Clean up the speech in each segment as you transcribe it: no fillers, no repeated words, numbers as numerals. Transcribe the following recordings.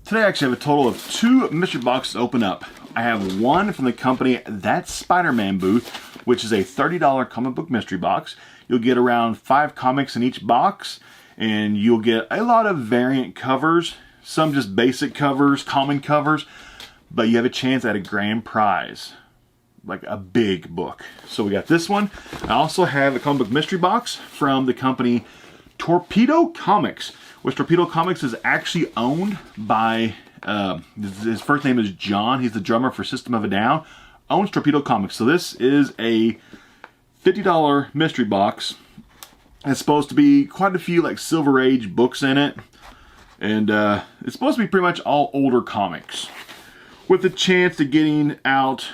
Today I actually have a total of 2 mystery boxes to open up. I have one from the company That's Spider-Man booth, which is a $30 comic book mystery box. You'll get around 5 comics in each box, and you'll get a lot of variant covers, some just basic covers, common covers, but you have a chance at a grand prize, like a big book. So we got this one. I also have a comic book mystery box from the company Torpedo Comics, which Torpedo Comics is actually owned by, his first name is John. He's the drummer for System of a Down. Owns Torpedo Comics. So this is a $50 mystery box. It's supposed to be quite a few like Silver Age books in it. And it's supposed to be pretty much all older comics, with a chance of getting out,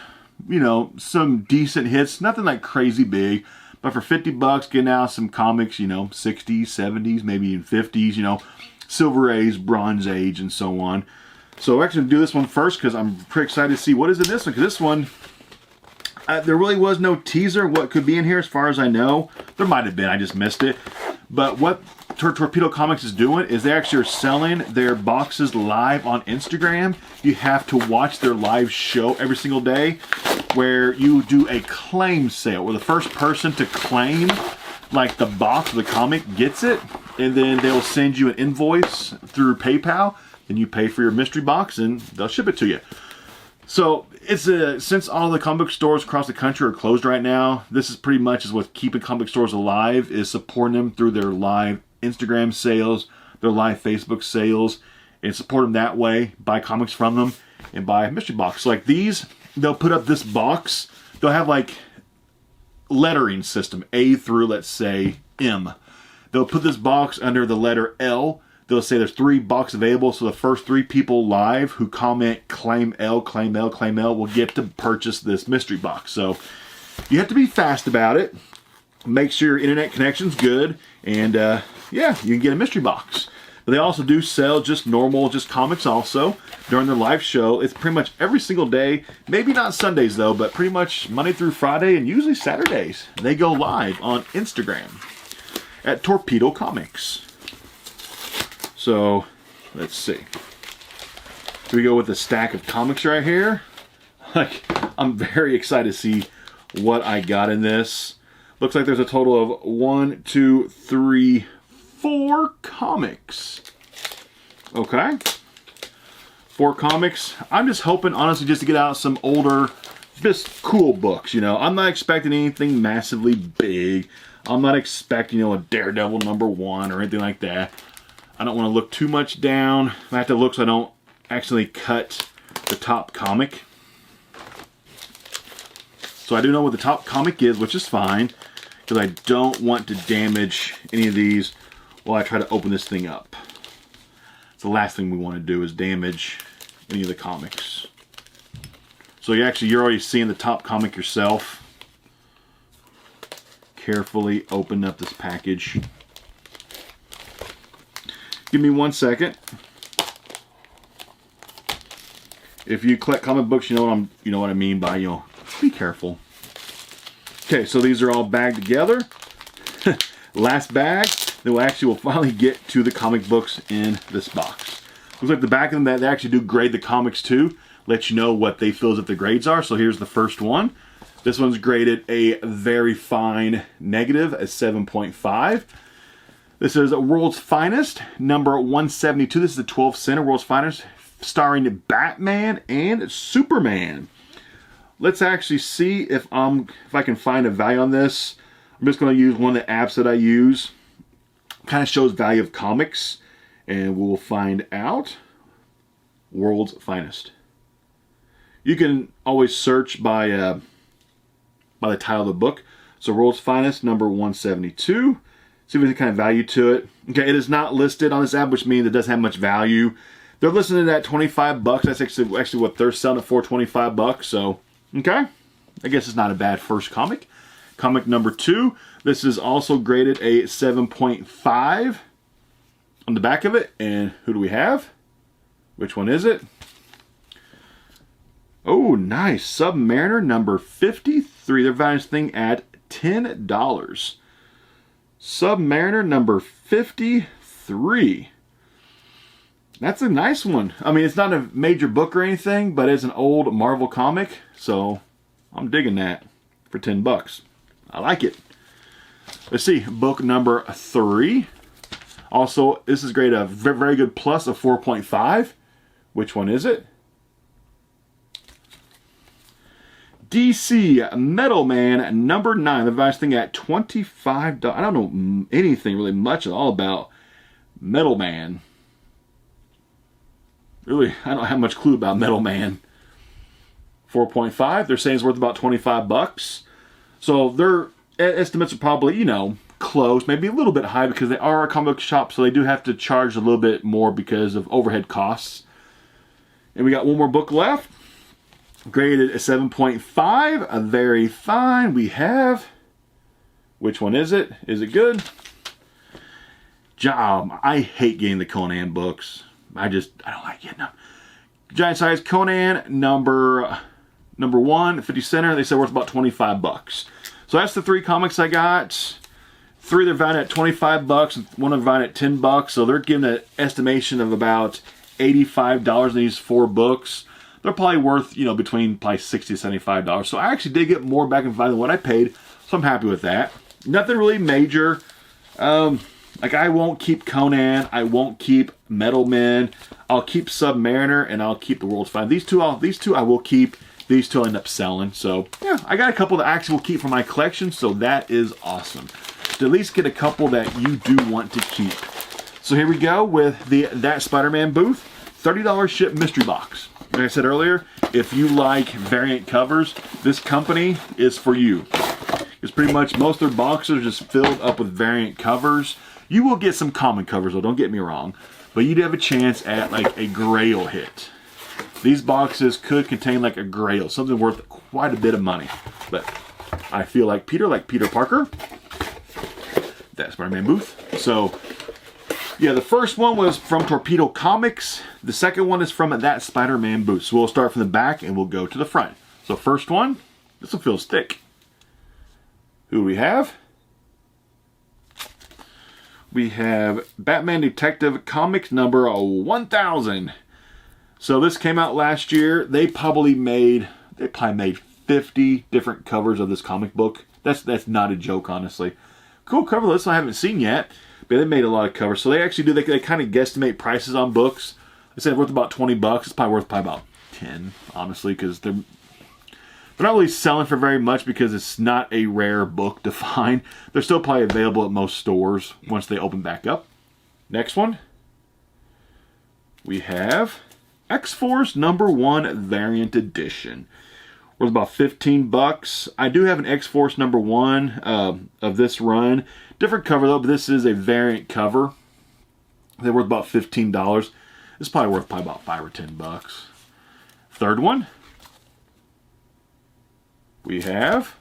you know, some decent hits. Nothing like crazy big. But for 50 bucks, getting out some comics, you know, 60s, 70s, maybe even 50s, you know, Silver Age, Bronze Age, and so on. So we're actually going to do this one first because I'm pretty excited to see what is in this one. Because this one, there really was no teaser what could be in here as far as I know. There might have been, I just missed it. But what Torpedo Comics is doing is they actually are selling their boxes live on Instagram. You have to watch their live show every single day, where you do a claim sale, where the first person to claim like the box or the comic gets it, and then they'll send you an invoice through PayPal, and you pay for your mystery box and they'll ship it to you. So it's since all the comic book stores across the country are closed right now, this is pretty much is what's keeping comic book stores alive, is supporting them through their live Instagram sales, their live Facebook sales, and support them that way. Buy comics from them and buy a mystery box. So like these, they'll put up this box. They'll have like lettering system, A through, let's say, M. They'll put this box under the letter L. They'll say there's 3 boxes available, so the first 3 people live who comment claim L, claim L, claim L will get to purchase this mystery box. So you have to be fast about it. Make sure your internet connection's good, and yeah, you can get a mystery box. But they also do sell just normal, just comics also during their live show. It's pretty much every single day, maybe not Sundays though, but pretty much Monday through Friday and usually Saturdays. They go live on Instagram at Torpedo Comics. So, let's see. Here we go with a stack of comics right here. Like, I'm very excited to see what I got in this. Looks like there's a total of 1, 2, 3, 4 comics. Okay. 4 comics. I'm just hoping, honestly, just to get out some older, just cool books, you know. I'm not expecting anything massively big. I'm not expecting, you know, a Daredevil #1 or anything like that. I don't want to look too much down. I have to look so I don't actually cut the top comic. So I do know what the top comic is, which is fine, because I don't want to damage any of these while I try to open this thing up. It's the last thing we want to do is damage any of the comics. So you're already seeing the top comic yourself. Carefully open up this package. Give me 1 second. If you collect comic books, you know what I mean by, you know, be careful. Okay, so these are all bagged together. Last bag, then we'll finally get to the comic books in this box. Looks like the back of them, they actually do grade the comics too. Let you know what they feel as if the grades are. So here's the first one. This one's graded a very fine negative, a 7.5. This is World's Finest, number 172. This is the 12th center, World's Finest, starring Batman and Superman. Let's actually see if I can find a value on this. I'm just going to use one of the apps that I use. Kind of shows value of comics, and we'll find out. World's Finest. You can always search by the title of the book. So World's Finest, number 172. See if there's any kind of value to it. Okay, it is not listed on this app, which means it doesn't have much value. They're listed at 25 bucks. That's actually what they're selling it for, 25 bucks. So, okay. I guess it's not a bad first comic. Comic number 2. This is also graded a 7.5 on the back of it. And who do we have? Which one is it? Oh, nice. Submariner number 53. They're valuing this thing at $10. Submariner number 53. That's a nice one. I mean, it's not a major book or anything, but it's an old Marvel comic, so I'm digging that for 10 bucks. I like it. Let's see, book number 3. Also, this is great, a very good plus of 4.5. Which one is it? DC Metal Man number 9. The advice thing at $25. I don't know anything really much at all about Metal Man. Really, I don't have much clue about Metal Man. 4.5. They're saying it's worth about 25 bucks. So their estimates are probably, you know, close, maybe a little bit high because they are a comic book shop, so they do have to charge a little bit more because of overhead costs. And we got one more book left. Graded a 7.5. A very fine. We have... Which one is it? Is it good? I hate getting the Conan books. I don't like getting them. Giant size Conan number 1, 50 center. They said worth about 25 bucks. So that's the 3 comics I got. 3 they're valued at 25 bucks, and 1 they're valued at 10 bucks. So they're giving an estimation of about $85 in these 4 books. They're probably worth, you know, between probably $60 to $75. So I actually did get more back in value than what I paid. So I'm happy with that. Nothing really major. Like I won't keep Conan. I won't keep Metal Men. I'll keep Submariner, and I'll keep The World's Find. These two I will keep. These 2 I'll end up selling. So yeah, I got a couple that I actually will keep for my collection. So that is awesome. To at least get a couple that you do want to keep. So here we go with the That Spider-Man booth. $30 ship mystery box. Like I said earlier, if you like variant covers, this company is for you. Because pretty much most of their boxes are just filled up with variant covers. You will get some common covers though, don't get me wrong. But you do have a chance at like a grail hit. These boxes could contain like a grail, something worth quite a bit of money. But I feel like Peter Parker. That Spider-Man booth. So yeah, the first one was from Torpedo Comics. The second one is from That Spider-Man booth. So we'll start from the back and we'll go to the front. So first one, this will feel thick. Who do we have? We have Batman Detective Comics number 1000. So this came out last year. They probably made 50 different covers of this comic book. That's not a joke, honestly. Cool cover list I haven't seen yet. But they made a lot of covers. So they actually do, they kind of guesstimate prices on books. They said worth about 20 bucks. It's probably worth about 10, honestly, because they're not really selling for very much because it's not a rare book to find. They're still probably available at most stores once they open back up. Next one. We have X-Force number 1 variant edition. Worth about 15 bucks. I do have an X-Force number 1 of this run. Different cover though, but this is a variant cover. They're worth about $15. It's probably worth about 5 or 10 bucks. Third one. We have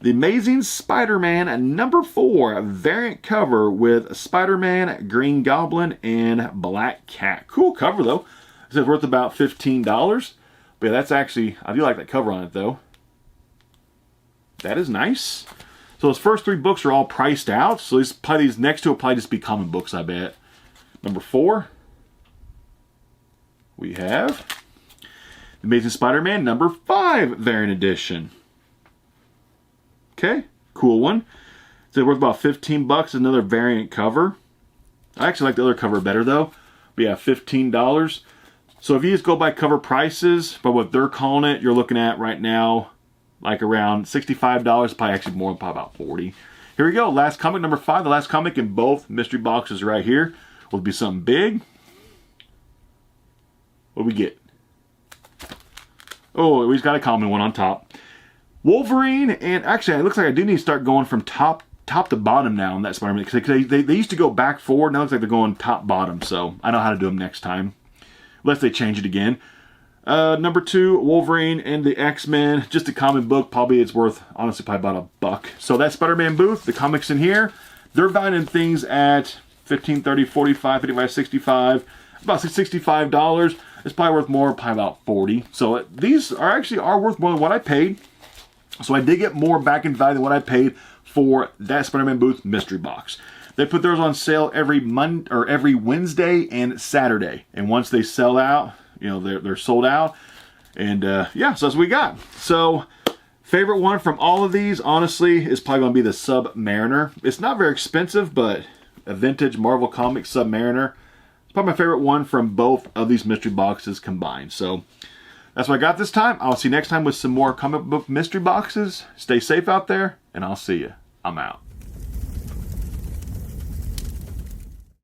The Amazing Spider-Man number 4 variant cover with Spider-Man, Green Goblin, and Black Cat. Cool cover though. It says worth about $15. But yeah, that's actually, I do like that cover on it though. That is nice. So those first 3 books are all priced out. So these next 2 will probably just be common books, I bet. Number 4. We have The Amazing Spider-Man number 5 variant edition. Okay, cool one. It's worth about 15 bucks. Another variant cover. I actually like the other cover better though. But yeah, $15. So if you just go by cover prices, by what they're calling it, you're looking at right now like around $65, probably actually more, probably about 40. Here we go, last comic number 5, the last comic in both mystery boxes right here. Will be something big. What do we get? Oh, we've got a common one on top. Wolverine, and actually it looks like I do need to start going from top to bottom now on that Spider-Man, because they used to go back forward, now it looks like they're going top bottom, so I know how to do them next time. Unless they change it again. Number 2, Wolverine and the X-Men. Just a comic book. Probably it's worth, honestly, probably about $1. So that Spider-Man booth, the comics in here, they're valuing things at $15, $30, $45, $55, $65. About $65. It's probably worth more, probably about $40. So these are actually worth more than what I paid. So I did get more back in value than what I paid for that Spider-Man booth mystery box. They put theirs on sale every every Wednesday and Saturday. And once they sell out, you know, they're sold out. And yeah, so that's what we got. So favorite one from all of these, honestly, is probably going to be the Submariner. It's not very expensive, but a vintage Marvel Comics Submariner. It's probably my favorite one from both of these mystery boxes combined. So that's what I got this time. I'll see you next time with some more comic book mystery boxes. Stay safe out there, and I'll see you. I'm out.